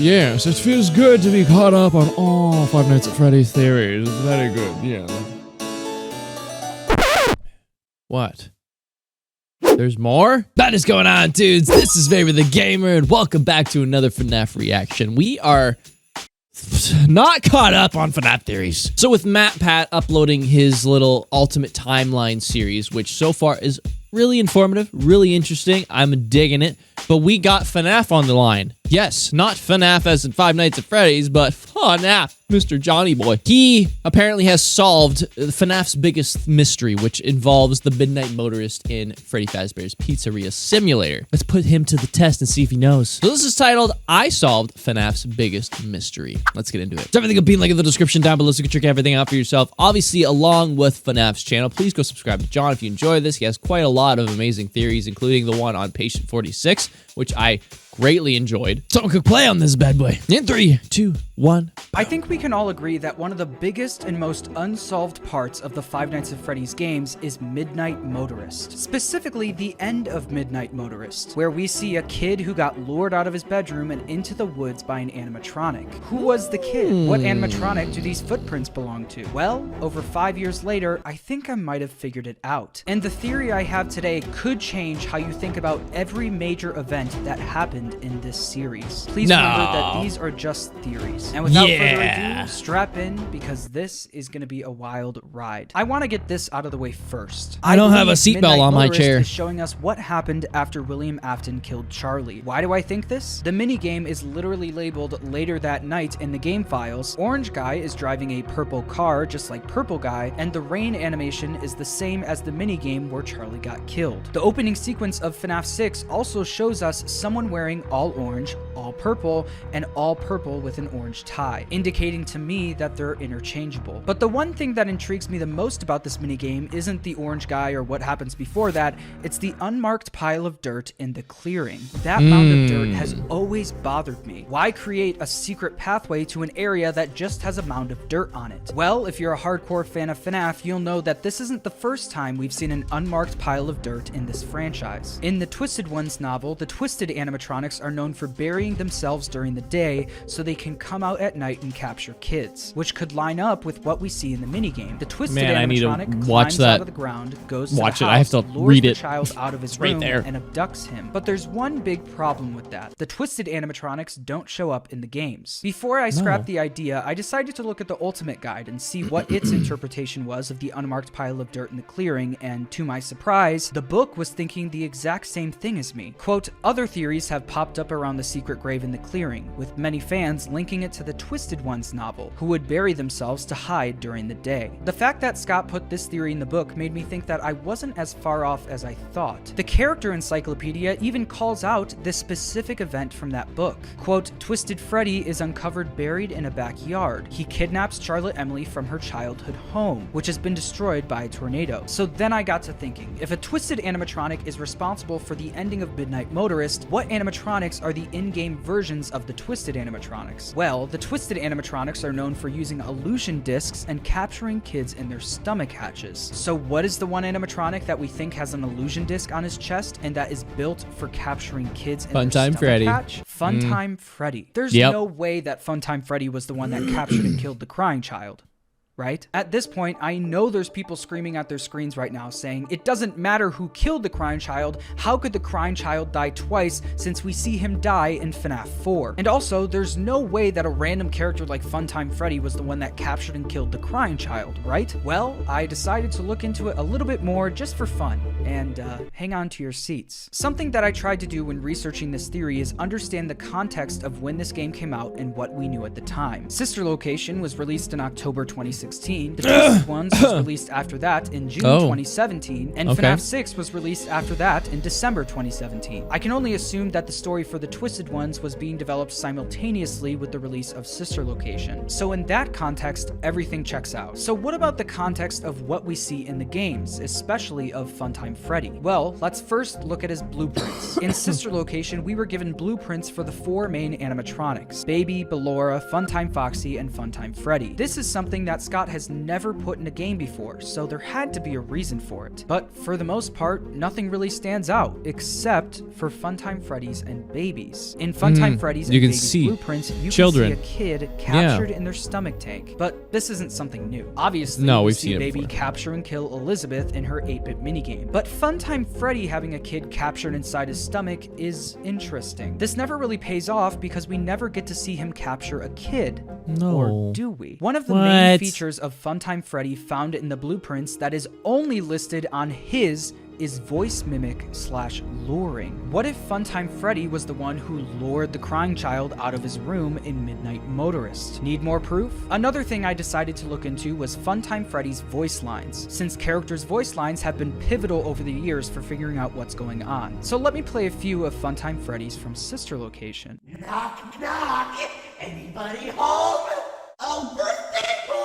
Yes, it feels good to be caught up on all Five Nights at Freddy's theories. Very good, yeah. What? There's more? That is going on, dudes. This is VaporTheGamer, and welcome back to another FNAF reaction. We are not caught up on FNAF theories. So with Matt Pat uploading his little Ultimate Timeline series, which so far is really informative, really interesting. I'm digging it. But we got FNAF on the line. Yes, not FNAF as in Five Nights at Freddy's, but FuhNaff, Mr. Johnny Boy. He apparently has solved FNAF's biggest mystery, which involves the Midnight Motorist in Freddy Fazbear's Pizzeria Simulator. Let's put him to the test and see if he knows. So this is titled, I Solved FNAF's Biggest Mystery. Let's get into it. So everything will be linked in the description down below so you can check everything out for yourself. Obviously, along with FNAF's channel, please go subscribe to John if you enjoy this. He has quite a lot of amazing theories, including the one on Patient 46, which I greatly enjoyed. Someone could play on this bad boy. In 3, 2, 1. I think we can all agree that one of the biggest and most unsolved parts of the Five Nights at Freddy's games is Midnight Motorist. Specifically, the end of Midnight Motorist, where we see a kid who got lured out of his bedroom and into the woods by an animatronic. Who was the kid? What animatronic do these footprints belong to? Well, over 5 years later, I think I might have figured it out. And the theory I have today could change how you think about every major event that happened in this series. Please remember that these are just theories. And without further ado, strap in because this is going to be a wild ride. I want to get this out of the way first. I don't have a seatbelt on my chair. Is showing us what happened after William Afton killed Charlie. Why do I think this? The minigame is literally labeled later that night in the game files. Orange Guy is driving a purple car just like Purple Guy, and the rain animation is the same as the minigame where Charlie got killed. The opening sequence of FNAF 6 also shows us someone wearing all orange, all purple, and all purple with an orange tie, indicating to me that they're interchangeable. But the one thing that intrigues me the most about this minigame isn't the orange guy or what happens before that, it's the unmarked pile of dirt in the clearing. That mound of dirt has always bothered me. Why create a secret pathway to an area that just has a mound of dirt on it? Well, if you're a hardcore fan of FNAF, you'll know that this isn't the first time we've seen an unmarked pile of dirt in this franchise. In the Twisted Ones novel, the Twisted animatronics are known for burying themselves during the day so they can come out at night and capture kids, which could line up with what we see in the minigame. The Twisted animatronic climbs out of the ground, goes to the house, I have to lures read the it. child out of his room and abducts him. But there's one big problem with that. The Twisted animatronics don't show up in the games. Before I scrapped the idea, I decided to look at the Ultimate Guide and see what its interpretation was of the unmarked pile of dirt in the clearing, and to my surprise, the book was thinking the exact same thing as me. Quote, other theories have popped up around the secret grave in the clearing, with many fans linking it to the Twisted Ones novel, who would bury themselves to hide during the day. The fact that Scott put this theory in the book made me think that I wasn't as far off as I thought. The character encyclopedia even calls out this specific event from that book. Quote, Twisted Freddy is uncovered buried in a backyard. He kidnaps Charlotte Emily from her childhood home, which has been destroyed by a tornado. So then I got to thinking, if a Twisted animatronic is responsible for the ending of Midnight Motorist, what animatronics are the in-game versions of the Twisted animatronics? Well, the Twisted animatronics are known for using illusion discs and capturing kids in their stomach hatches. So what is the one animatronic that we think has an illusion disc on his chest and that is built for capturing kids in their stomach hatch? Funtime Freddy. There's no way that Funtime Freddy was the one that captured and killed the crying child. Right? At this point, I know there's people screaming at their screens right now saying, it doesn't matter who killed the crying child, how could the crying child die twice since we see him die in FNAF 4? And also, there's no way that a random character like Funtime Freddy was the one that captured and killed the crying child, right? Well, I decided to look into it a little bit more just for fun, and hang on to your seats. Something that I tried to do when researching this theory is understand the context of when this game came out and what we knew at the time. Sister Location was released in October 2016. The Twisted Ones was released after that in June 2017, and FNAF 6 was released after that in December 2017. I can only assume that the story for the Twisted Ones was being developed simultaneously with the release of Sister Location. So in that context, everything checks out. So what about the context of what we see in the games, especially of Funtime Freddy? Well, let's first look at his blueprints. In Sister Location, we were given blueprints for the 4 main animatronics: Baby, Ballora, Funtime Foxy, and Funtime Freddy. This is something that Scott has never put in a game before, so there had to be a reason for it. But for the most part, nothing really stands out, except for Funtime Freddy's and Babies. In Funtime Freddy's and Babies blueprints, you can see a kid captured in their stomach tank. But this isn't something new. Obviously, we see Baby capture and kill Elizabeth in her 8-bit minigame. But Funtime Freddy having a kid captured inside his stomach is interesting. This never really pays off because we never get to see him capture a kid. No. Or do we? One of the main features of Funtime Freddy found in the blueprints that is only listed on his is voice mimic / luring. What if Funtime Freddy was the one who lured the crying child out of his room in Midnight Motorist? Need more proof? Another thing I decided to look into was Funtime Freddy's voice lines, since characters' voice lines have been pivotal over the years for figuring out what's going on. So let me play a few of Funtime Freddy's from Sister Location. Knock, knock, anybody home? Oh, birthday boy!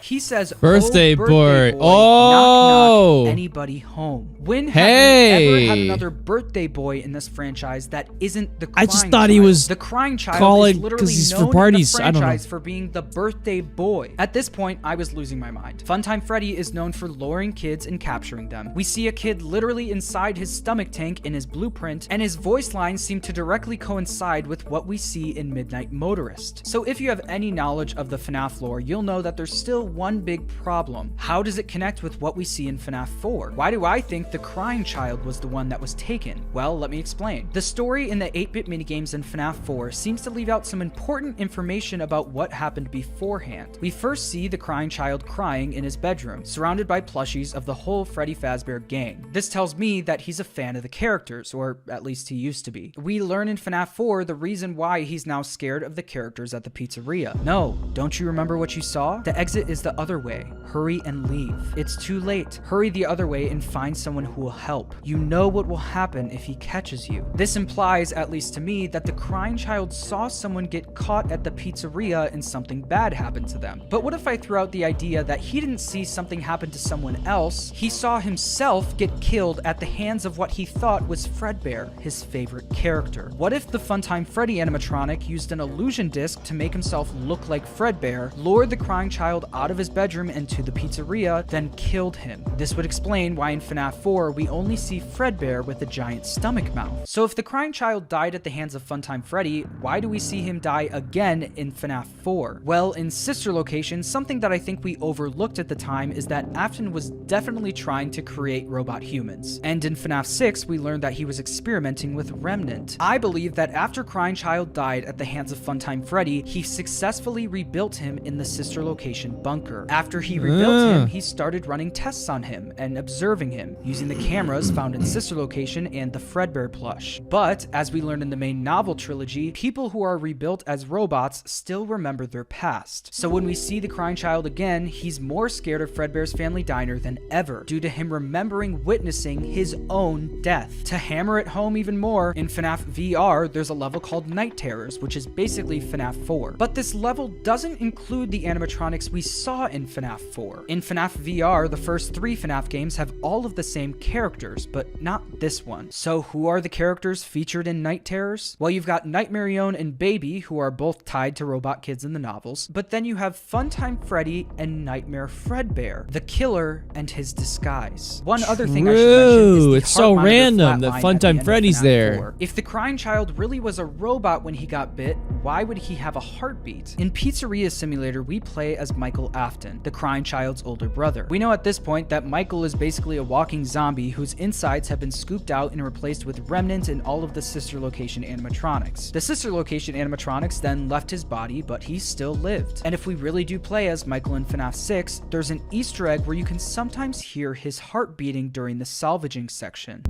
He says, birthday boy. Knock, knock, anybody home? When have we ever had another birthday boy in this franchise that isn't the crying child? I just thought he was the crying child is literally known for parties. in the franchise for being the birthday boy. At this point, I was losing my mind. Funtime Freddy is known for luring kids and capturing them. We see a kid literally inside his stomach tank in his blueprint, and his voice lines seem to directly coincide with what we see in Midnight Motorist. So if you have any knowledge of the FNAF lore, you'll know that there's still one big problem. How does it connect with what we see in FNAF 4? Why do I think the crying child was the one that was taken? Well, let me explain. The story in the 8-bit minigames in FNAF 4 seems to leave out some important information about what happened beforehand. We first see the crying child crying in his bedroom, surrounded by plushies of the whole Freddy Fazbear gang. This tells me that he's a fan of the characters, or at least he used to be. We learn in FNAF 4 the reason why he's now scared of the characters at the pizzeria. No, don't you remember what you saw? The exit is the other way. Hurry and leave. It's too late. Hurry the other way and find someone who will help. You know what will happen if he catches you. This implies, at least to me, that the crying child saw someone get caught at the pizzeria and something bad happened to them. But what if I threw out the idea that he didn't see something happen to someone else, he saw himself get killed at the hands of what he thought was Fredbear, his favorite character? What if the Funtime Freddy animatronic used an illusion disc to make himself look like Fredbear, lured the crying child out of his bedroom and to the pizzeria, then killed him? This would explain why in FNAF 4 we only see Fredbear with a giant stomach mouth. So if the crying child died at the hands of Funtime Freddy, why do we see him die again in FNAF 4? Well, in Sister Location, something that I think we overlooked at the time is that Afton was definitely trying to create robot humans. And in FNAF 6, we learned that he was experimenting with Remnant. I believe that after Crying Child died at the hands of Funtime Freddy, he successfully rebuilt him in the Sister Location bunker. After he rebuilt him, he started running tests on him and observing him, using the cameras found in Sister Location and the Fredbear plush. But, as we learned in the main novel trilogy, people who are rebuilt as robots still remember their past. So when we see the Crying Child again, he's more scared of Fredbear's family diner than ever, due to him remembering witnessing his own death. To hammer it home even more, in FNAF VR, there's a level called Night Terrors, which is basically FNAF 4. But this level doesn't include the animatronics we saw in FNAF 4. In FNAF VR, the first 3 FNAF games have all of the same characters, but not this one. So who are the characters featured in Night Terrors? Well, you've got Nightmarion and Baby, who are both tied to robot kids in the novels, but then you have Funtime Freddy and Nightmare Fredbear, the killer and his disguise. One other thing I should mention is the it's so random that Funtime Freddy's there. 4. If the crying child really was a robot when he got bit, why would he have a heartbeat? In Pizzeria Simulator, we play as Michael Afton, the crying child's older brother. We know at this point that Michael is basically a walking zombie whose insides have been scooped out and replaced with Remnant and all of the Sister Location animatronics. The Sister Location animatronics then left his body, but he still lived. And if we really do play as Michael in FNAF 6, there's an Easter egg where you can sometimes hear his heart beating during the salvaging section.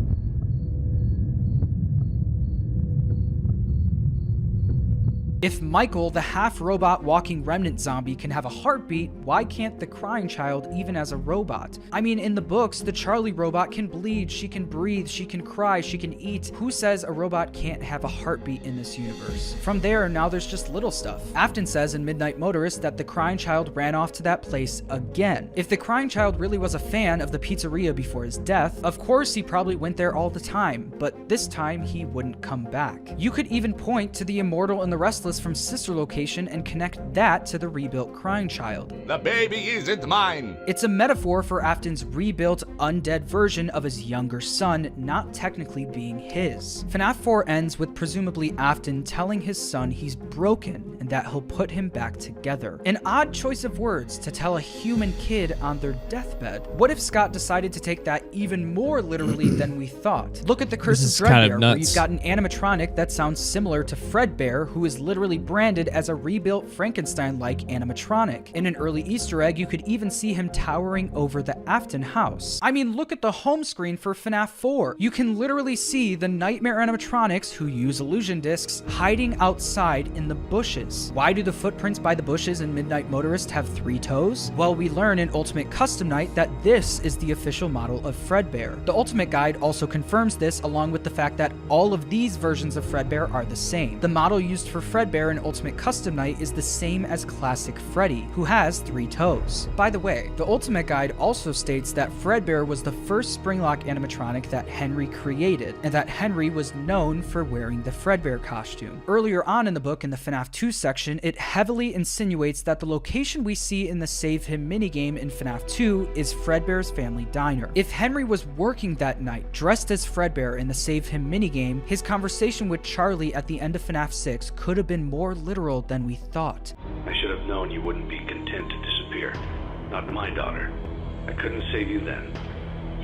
If Michael, the half-robot walking remnant zombie, can have a heartbeat, why can't the crying child even as a robot? I mean, in the books, the Charlie robot can bleed, she can breathe, she can cry, she can eat. Who says a robot can't have a heartbeat in this universe? From there, now there's just little stuff. Afton says in Midnight Motorist that the crying child ran off to that place again. If the crying child really was a fan of the pizzeria before his death, of course he probably went there all the time, but this time he wouldn't come back. You could even point to the Immortal and the Restless us from Sister Location and connect that to the rebuilt crying child. The baby isn't mine. It's a metaphor for Afton's rebuilt, undead version of his younger son not technically being his. FNAF 4 ends with presumably Afton telling his son he's broken and that he'll put him back together. An odd choice of words to tell a human kid on their deathbed. What if Scott decided to take that even more literally than we thought? Look at the Curse of Dreadbear, where you've got an animatronic that sounds similar to Fredbear, who is literally branded as a rebuilt Frankenstein-like animatronic. In an early Easter egg, you could even see him towering over the Afton house. I mean, look at the home screen for FNAF 4. You can literally see the nightmare animatronics, who use illusion discs, hiding outside in the bushes. Why do the footprints by the bushes in Midnight Motorist have 3 toes? Well, we learn in Ultimate Custom Night that this is the official model of Fredbear. The Ultimate Guide also confirms this, along with the fact that all of these versions of Fredbear are the same. The model used for Fredbear in Ultimate Custom Night is the same as classic Freddy, who has 3 toes. By the way, the Ultimate Guide also states that Fredbear was the first Springlock animatronic that Henry created, and that Henry was known for wearing the Fredbear costume. Earlier on in the book, in the FNAF 2 section, it heavily insinuates that the location we see in the Save Him minigame in FNAF 2 is Fredbear's family diner. If Henry was working that night dressed as Fredbear in the Save Him minigame, his conversation with Charlie at the end of FNAF 6 could have been more literal than we thought. I should have known you wouldn't be content to disappear. Not my daughter. I couldn't save you then,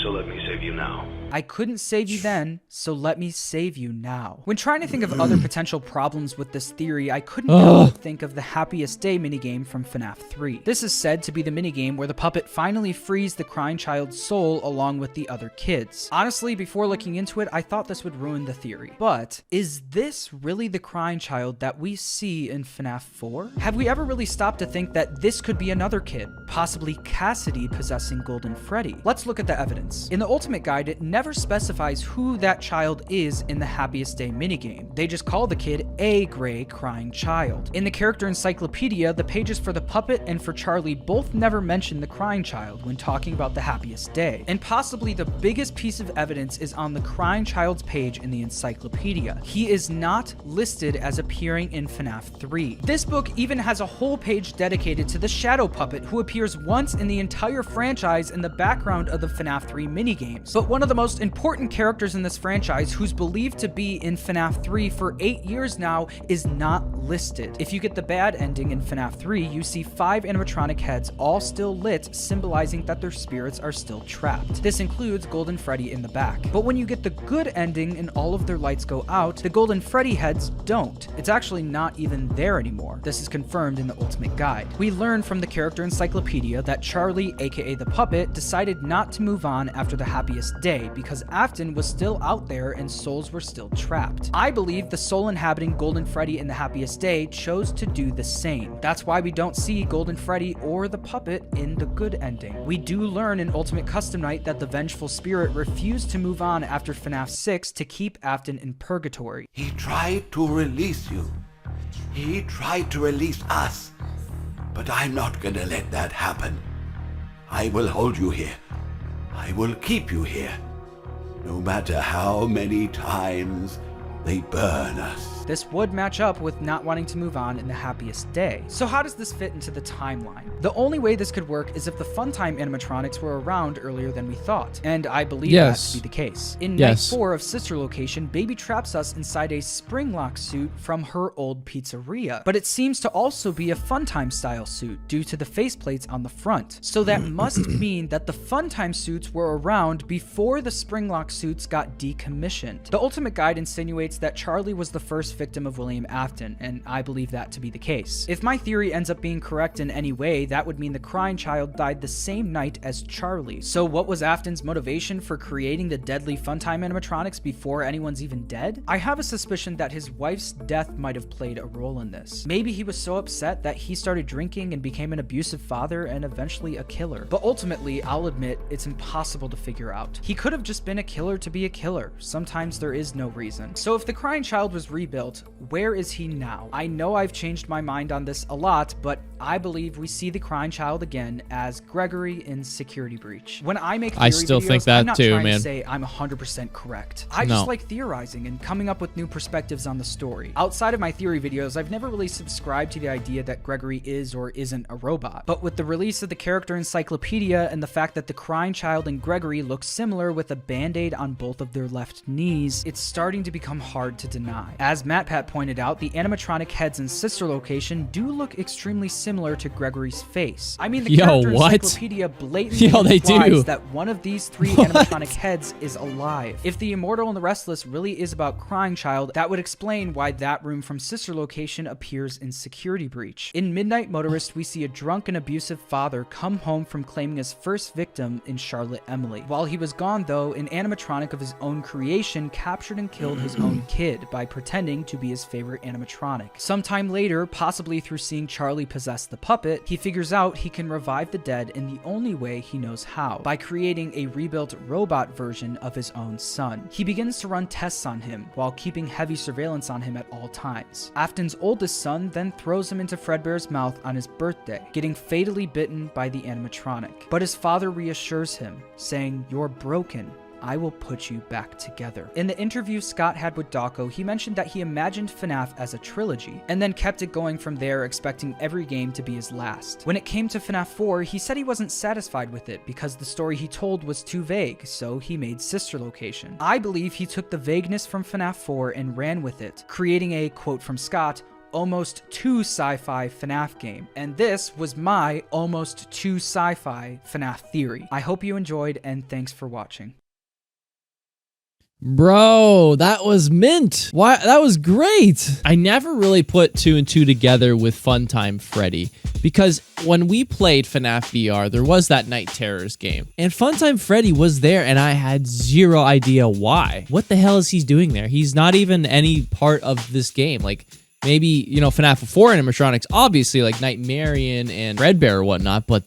so let me save you now. I couldn't save you then, so let me save you now. When trying to think of other potential problems with this theory, I couldn't help but think of the Happiest Day minigame from FNAF 3. This is said to be the minigame where the puppet finally frees the crying child's soul along with the other kids. Honestly, before looking into it, I thought this would ruin the theory. But is this really the crying child that we see in FNAF 4? Have we ever really stopped to think that this could be another kid, possibly Cassidy possessing Golden Freddy? Let's look at the evidence. In the Ultimate Guide, it never specifies who that child is in the Happiest Day minigame. They just call the kid a gray crying child. In the character encyclopedia, the pages for the puppet and for Charlie both never mention the crying child when talking about the Happiest Day. And possibly the biggest piece of evidence is on the crying child's page in the encyclopedia. He is not listed as appearing in FNAF 3. This book even has a whole page dedicated to the shadow puppet, who appears once in the entire franchise in the background of the FNAF 3 minigames. But one of the most important characters in this franchise, who's believed to be in FNAF 3 for 8 years now, is not listed. If you get the bad ending in FNAF 3, you see 5 animatronic heads all still lit, symbolizing that their spirits are still trapped. This includes Golden Freddy in the back. But when you get the good ending and all of their lights go out, the Golden Freddy heads don't. It's actually not even there anymore. This is confirmed in the Ultimate Guide. We learn from the character encyclopedia that Charlie, aka the puppet, decided not to move on after the Happiest Day because Afton was still out there and souls were still trapped. I believe the soul inhabiting Golden Freddy in the Happiest Day chose to do the same. That's why we don't see Golden Freddy or the puppet in the good ending. We do learn in Ultimate Custom Night that the vengeful spirit refused to move on after FNAF 6 to keep Afton in purgatory. He tried to release you. He tried to release us. But I'm not gonna let that happen. I will hold you here. I will keep you here. No matter how many times they burn us. This would match up with not wanting to move on in the Happiest Day. So how does this fit into the timeline? The only way this could work is if the Funtime animatronics were around earlier than we thought, and I believe that to be the case. In Night 4 of Sister Location, Baby traps us inside a Springlock suit from her old pizzeria, but it seems to also be a Funtime style suit due to the faceplates on the front. So that must mean that the Funtime suits were around before the Springlock suits got decommissioned. The Ultimate Guide insinuates that Charlie was the first victim of William Afton, and I believe that to be the case. If my theory ends up being correct in any way, that would mean the crying child died the same night as Charlie. So what was Afton's motivation for creating the deadly Funtime animatronics before anyone's even dead? I have a suspicion that his wife's death might have played a role in this. Maybe he was so upset that he started drinking and became an abusive father and eventually a killer. But ultimately, I'll admit, it's impossible to figure out. He could have just been a killer to be a killer. Sometimes there is no reason. So if the crying child was rebuilt, rebuilt, where is he now? I know I've changed my mind on this a lot, but I believe we see the crying child again as Gregory in Security Breach. When I make theory I still videos, think that I'm not too, trying man. to say I'm 100% correct. I just like theorizing and coming up with new perspectives on the story. Outside of my theory videos, I've never really subscribed to the idea that Gregory is or isn't a robot. But with the release of the character encyclopedia and the fact that the crying child and Gregory look similar with a band-aid on both of their left knees, it's starting to become hard to deny. As MatPat pointed out, the animatronic heads in sister location do look extremely similar to Gregory's face. I mean, the character encyclopedia blatantly implies that one of these three animatronic heads is alive. If the Immortal and the Restless really is about crying child, that would explain why that room from sister location appears in Security Breach. In Midnight Motorist, we see a drunk and abusive father come home from claiming his first victim in Charlotte Emily. While he was gone though, an animatronic of his own creation captured and killed his own kid by pretending to be his favorite animatronic. Sometime later, possibly through seeing Charlie possess the puppet, he figures out he can revive the dead in the only way he knows how, by creating a rebuilt robot version of his own son. He begins to run tests on him while keeping heavy surveillance on him at all times. Afton's oldest son then throws him into Fredbear's mouth on his birthday, getting fatally bitten by the animatronic. But his father reassures him, saying, "You're broken. I will put you back together." In the interview Scott had with Dawko, he mentioned that he imagined FNAF as a trilogy, and then kept it going from there, expecting every game to be his last. When it came to FNAF 4, he said he wasn't satisfied with it because the story he told was too vague, so he made Sister Location. I believe he took the vagueness from FNAF 4 and ran with it, creating a, quote from Scott, almost too sci-fi FNAF game. And this was my almost too sci-fi FNAF theory. I hope you enjoyed, and thanks for watching. Bro, that was mint. Why? That was great. I never really put 2 and 2 together with Funtime Freddy, because when we played FNAF VR, there was that Night Terrors game, and Funtime Freddy was there, and I had zero idea why. What the hell is he doing there? He's not even any part of this game. Like, maybe, you know, FNAF 4 animatronics, obviously, like Nightmarian and Red Bear or whatnot, but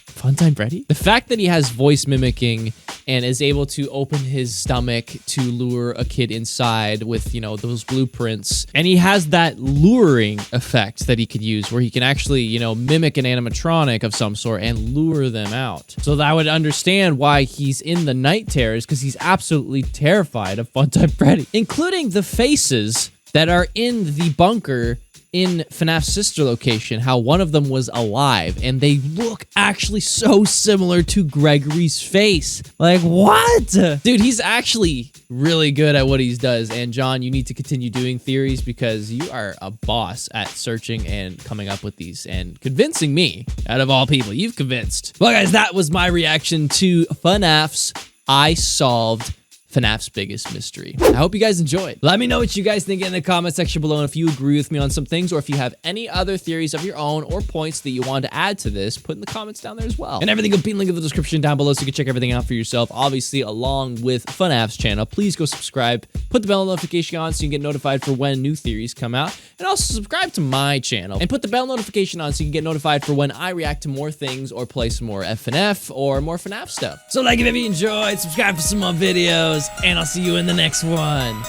Funtime Freddy? The fact that he has voice mimicking and is able to open his stomach to lure a kid inside with, you know, those blueprints. And he has that luring effect that he could use where he can actually, you know, mimic an animatronic of some sort and lure them out. So that I would understand why he's in the Night Terrors, because he's absolutely terrified of Funtime Freddy, including the faces that are in the bunker in FNAF's sister location, how one of them was alive, and they look actually so similar to Gregory's face. Like, what? Dude, he's actually really good at what he does, and John, you need to continue doing theories because you are a boss at searching and coming up with these and convincing me, out of all people. You've convinced. Well, guys, that was my reaction to FNAF's I Solved FNAF's Biggest Mystery. I hope you guys enjoyed. Let me know what you guys think in the comment section below, and if you agree with me on some things, or if you have any other theories of your own or points that you want to add to this, put in the comments down there as well. And everything will be linked in the description down below so you can check everything out for yourself, obviously along with FNAF's channel. Please go subscribe, put the bell notification on so you can get notified for when new theories come out, and also subscribe to my channel and put the bell notification on so you can get notified for when I react to more things or play some more FNAF or more FNAF stuff. So like it if you enjoyed, subscribe for some more videos, and I'll see you in the next one.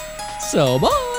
So bye.